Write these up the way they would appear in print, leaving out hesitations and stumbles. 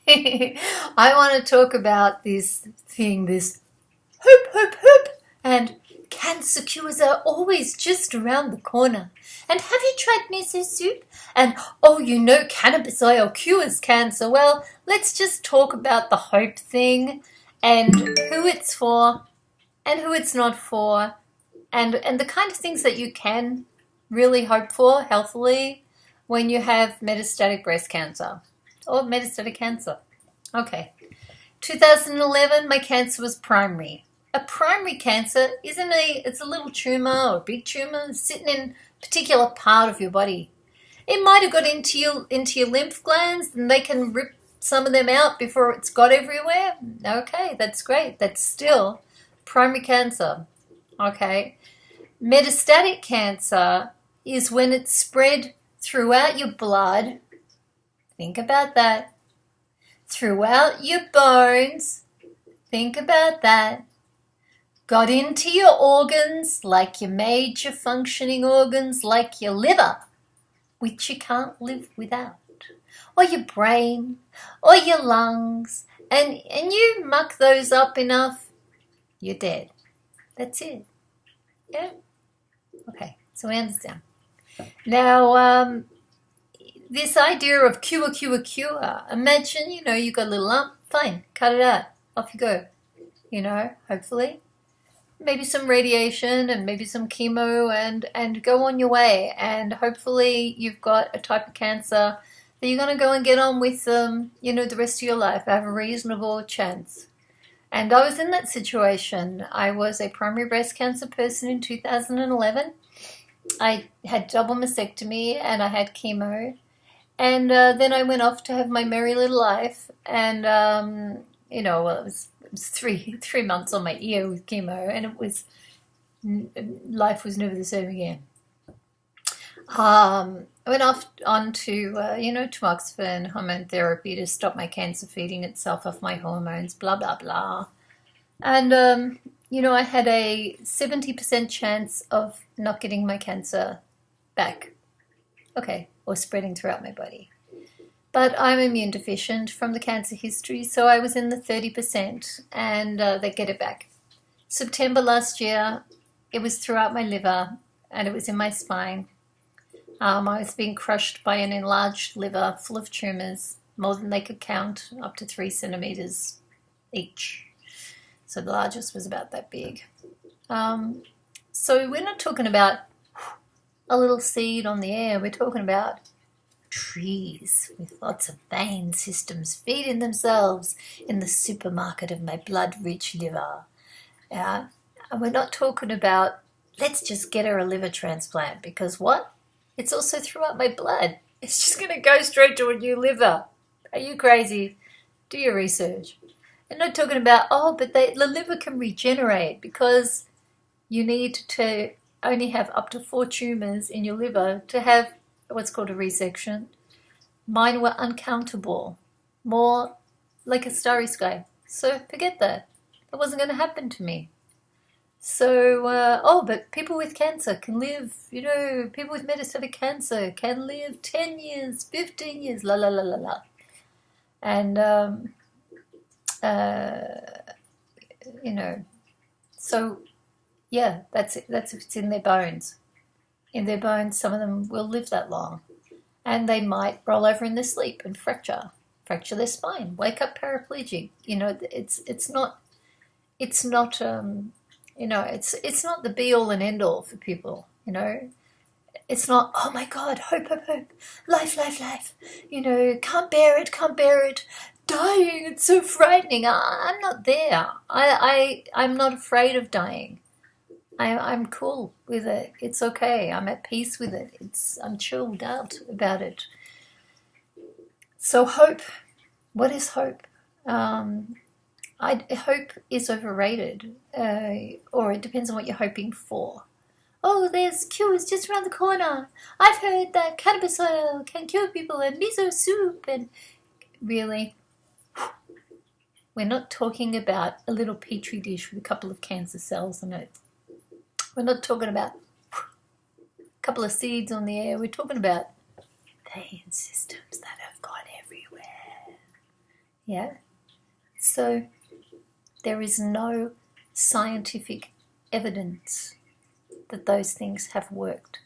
I want to talk about this thing, this hope, and cancer cures are always just around the corner. And have you tried miso soup? And oh, cannabis oil cures cancer. Well, let's just talk about the hope thing and who it's for and who it's not for and the kind of things that you can really hope for healthily when you have metastatic breast cancer or metastatic cancer. Okay. 2011, my cancer was primary. A primary cancer it's a little tumor or a big tumor sitting in a particular part of your body. It might have got into your lymph glands and they can rip some of them out before it's got everywhere. Okay, that's great. That's still primary cancer. Okay. Metastatic cancer is when it's spread throughout your blood. Think about that. Throughout your bones. Think about that. Got into your organs, like your major functioning organs, like your liver, which you can't live without, or your brain, or your lungs, and you muck those up enough, you're dead. That's it. Yeah? Okay, so we understand. Now, this idea of cure, imagine, you got a little lump, fine, cut it out, off you go, hopefully. Maybe some radiation and maybe some chemo and go on your way. And hopefully you've got a type of cancer that you're going to go and get on with, the rest of your life. Have a reasonable chance. And I was in that situation. I was a primary breast cancer person in 2011. I had double mastectomy and I had chemo. And then I went off to have my merry little life. And, it was 3 months on my ear with chemo, and life was never the same again. I went on to tamoxifen, hormone therapy to stop my cancer feeding itself off my hormones, blah, blah, blah. And, I had a 70% chance of not getting my cancer back. Okay, or spreading throughout my body. But I'm immune deficient from the cancer history, so I was in the 30% and they get it back. September last year, it was throughout my liver and it was in my spine. I was being crushed by an enlarged liver full of tumors, more than they could count, up to 3 centimeters each. So the largest was about that big. So we're not talking about a little seed on the air, we're talking about trees with lots of vein systems feeding themselves in the supermarket of my blood-rich liver. And we're not talking about, let's just get her a liver transplant, because what? It's also throughout my blood. It's just going to go straight to a new liver. Are you crazy? Do your research. I'm not talking about, but the liver can regenerate because you need to only have up to 4 tumors in your liver to have what's called a resection. Mine were uncountable, more like a starry sky. So forget that. That wasn't going to happen to me. So, but people with cancer can live, people with metastatic cancer can live 10 years, 15 years, la la la la la. And, so, yeah, that's if it's in their bones. In their bones, some of them will live that long. And they might roll over in their sleep and fracture their spine, wake up paraplegic. It's not the be all and end all for people. It's not, oh my God, hope, life. Can't bear it, dying, it's so frightening. I'm not there. I'm not afraid of dying. I'm cool with it. It's okay. I'm at peace with it. I'm chilled out about it. So hope. What is hope? Hope is overrated, or it depends on what you're hoping for. Oh, there's cures just around the corner. I've heard that cannabis oil can cure people and miso soup and really. We're not talking about a little petri dish with a couple of cancer cells in it. We're not talking about a couple of seeds on the air. We're talking about vein systems that have gone everywhere. Yeah? So there is no scientific evidence that those things have worked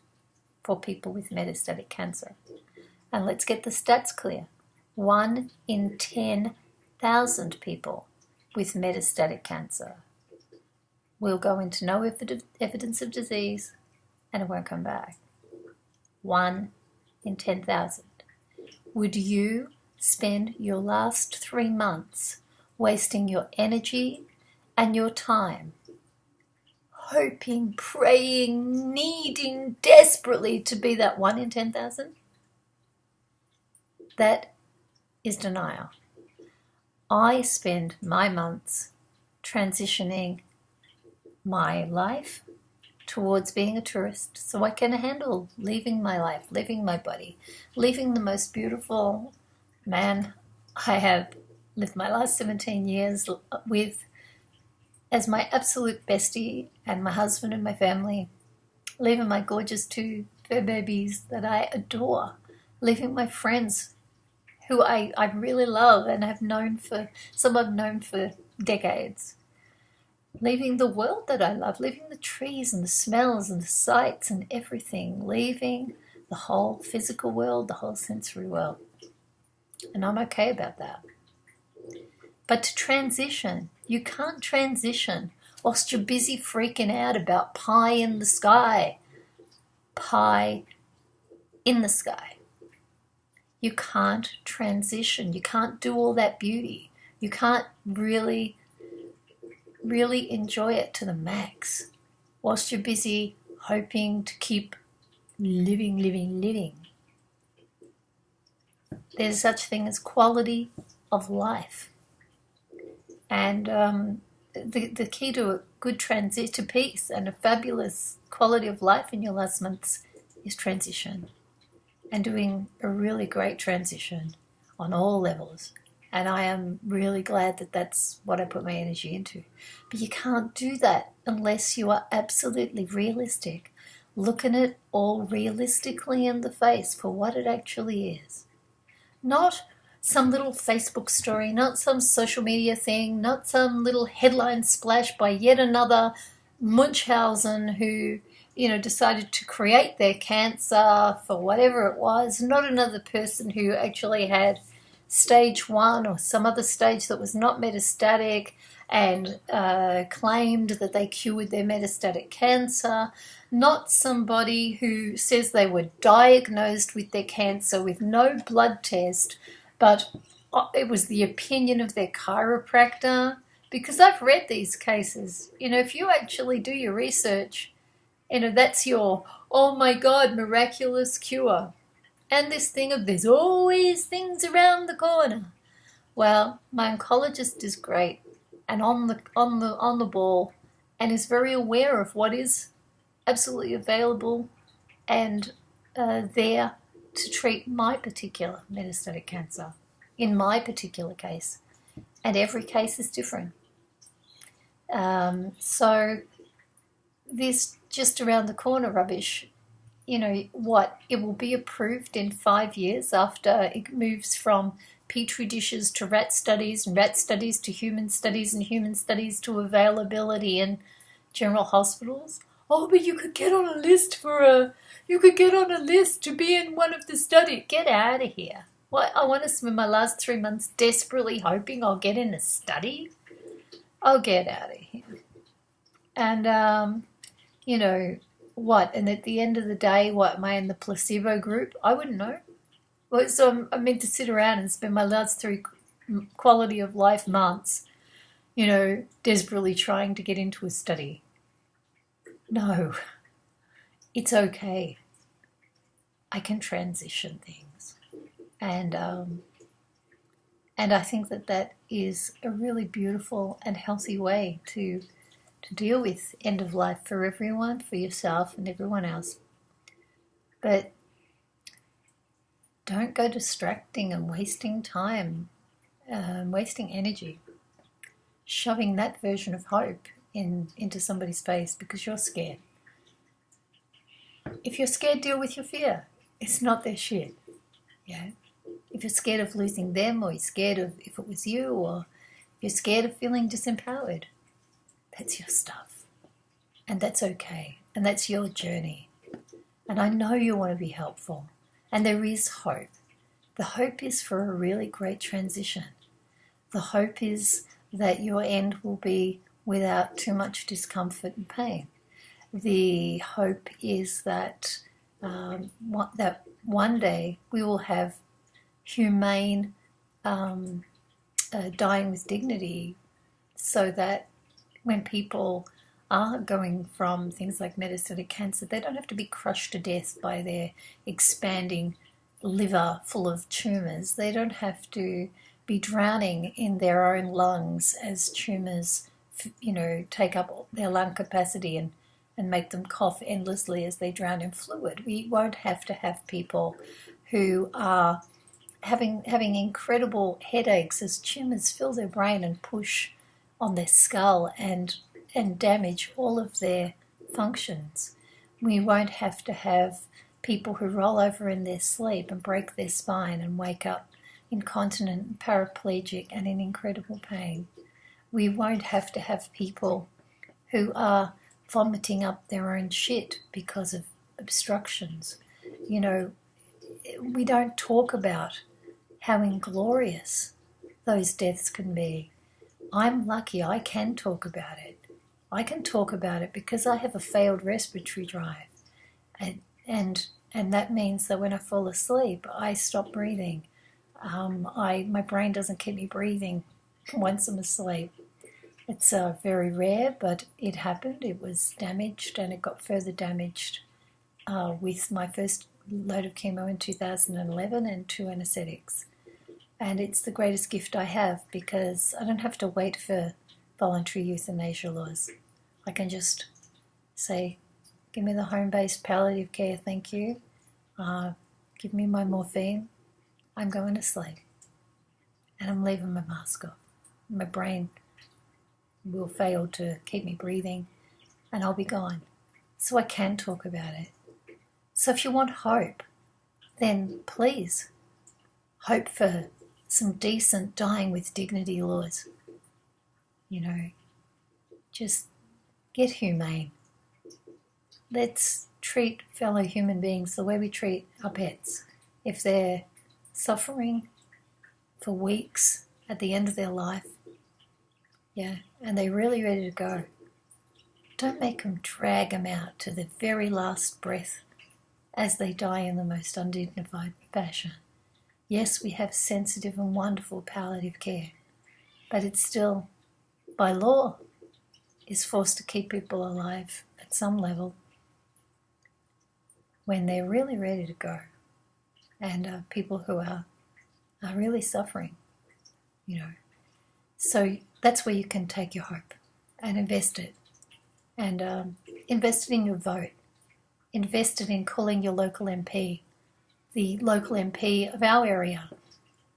for people with metastatic cancer. And let's get the stats clear. 1 in 10,000 people with metastatic cancer will go into no evidence of disease and it won't come back. 1 in 10,000. Would you spend your last 3 months wasting your energy and your time hoping, praying, needing desperately to be that 1 in 10,000? That is denial. I spend my months transitioning my life towards being a tourist so I can handle leaving my life, leaving my body, leaving the most beautiful man I have lived my last 17 years with as my absolute bestie and my husband and my family, leaving my gorgeous 2 fur babies that I adore, leaving my friends who I really love and have known for, some I've known for decades, leaving the world that I love, leaving the trees and the smells and the sights and everything, leaving the whole physical world, the whole sensory world. And I'm okay about that. But to transition, you can't transition whilst you're busy freaking out about pie in the sky. Pie in the sky. You can't transition. You can't do all that beauty. You can't really enjoy it to the max whilst you're busy hoping to keep living. There's such thing as quality of life. And the key to a good transit to peace and a fabulous quality of life in your last months is transition. And doing a really great transition on all levels. And I am really glad that that's what I put my energy into. But you can't do that unless you are absolutely realistic. Looking it all realistically in the face for what it actually is. Not some little Facebook story, not some social media thing, not some little headline splash by yet another Munchausen who, decided to create their cancer for whatever it was, not another person who actually had stage 1 or some other stage that was not metastatic and claimed that they cured their metastatic cancer, not somebody who says they were diagnosed with their cancer with no blood test, but it was the opinion of their chiropractor. Because I've read these cases. If you actually do your research, that's your, oh my God, miraculous cure. And this thing of there's always things around the corner. Well, my oncologist is great and on the ball and is very aware of what is absolutely available and there to treat my particular metastatic cancer in my particular case. And every case is different. So this just around the corner rubbish, it will be approved in 5 years after it moves from petri dishes to rat studies and rat studies to human studies and human studies to availability in general hospitals. Oh, but you could get on a list to be in one of the studies. Get out of here. What? I want to spend my last 3 months desperately hoping I'll get in a study? I'll get out of here. And, what? And at the end of the day, what, am I in the placebo group? I wouldn't know. Well, so I'm meant to sit around and spend my last 3 quality of life months, desperately trying to get into a study. No, it's okay. I can transition things. And I think that is a really beautiful and healthy way to deal with end of life for everyone, for yourself and everyone else. But don't go distracting and wasting time, wasting energy, shoving that version of hope into somebody's face because you're scared. If you're scared, deal with your fear. It's not their shit. Yeah. If you're scared of losing them, or you're scared of if it was you, or you're scared of feeling disempowered, that's your stuff. And that's okay. And that's your journey. And I know you want to be helpful. And there is hope. The hope is for a really great transition. The hope is that your end will be without too much discomfort and pain. The hope is that that one day we will have humane dying with dignity, so that when people are going from things like metastatic cancer, they don't have to be crushed to death by their expanding liver full of tumours. They don't have to be drowning in their own lungs as tumours, take up their lung capacity and make them cough endlessly as they drown in fluid. We won't have to have people who are having incredible headaches as tumours fill their brain and push on their skull and damage all of their functions. We won't have to have people who roll over in their sleep and break their spine and wake up incontinent, paraplegic, and in incredible pain. We won't have to have people who are vomiting up their own shit because of obstructions. We don't talk about how inglorious those deaths can be. I'm lucky I can talk about it. I can talk about it because I have a failed respiratory drive. And that means that when I fall asleep, I stop breathing. My brain doesn't keep me breathing once I'm asleep. It's very rare, but it happened. It was damaged, and it got further damaged with my first load of chemo in 2011 and 2 anesthetics. And it's the greatest gift I have, because I don't have to wait for voluntary euthanasia laws. I can just say, give me the home-based palliative care, thank you. Give me my morphine. I'm going to sleep. And I'm leaving my mask off. My brain will fail to keep me breathing, and I'll be gone. So I can talk about it. So if you want hope, then please hope for some decent dying with dignity laws. Just get humane. Let's treat fellow human beings the way we treat our pets. If they're suffering for weeks at the end of their life, and they're really ready to go, don't make them drag them out to the very last breath as they die in the most undignified fashion. Yes, we have sensitive and wonderful palliative care, but it's still, by law, is forced to keep people alive at some level when they're really ready to go, and people who are really suffering, So that's where you can take your hope and invest it, and invest it in your vote. Invest it in calling your local MP. The local MP of our area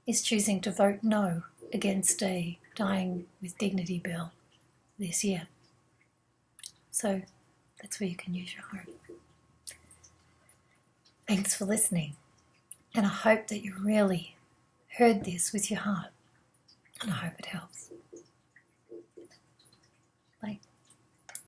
is choosing to vote no against a dying with dignity bill this year. So that's where you can use your hope. Thanks for listening. And I hope that you really heard this with your heart. And I hope it helps.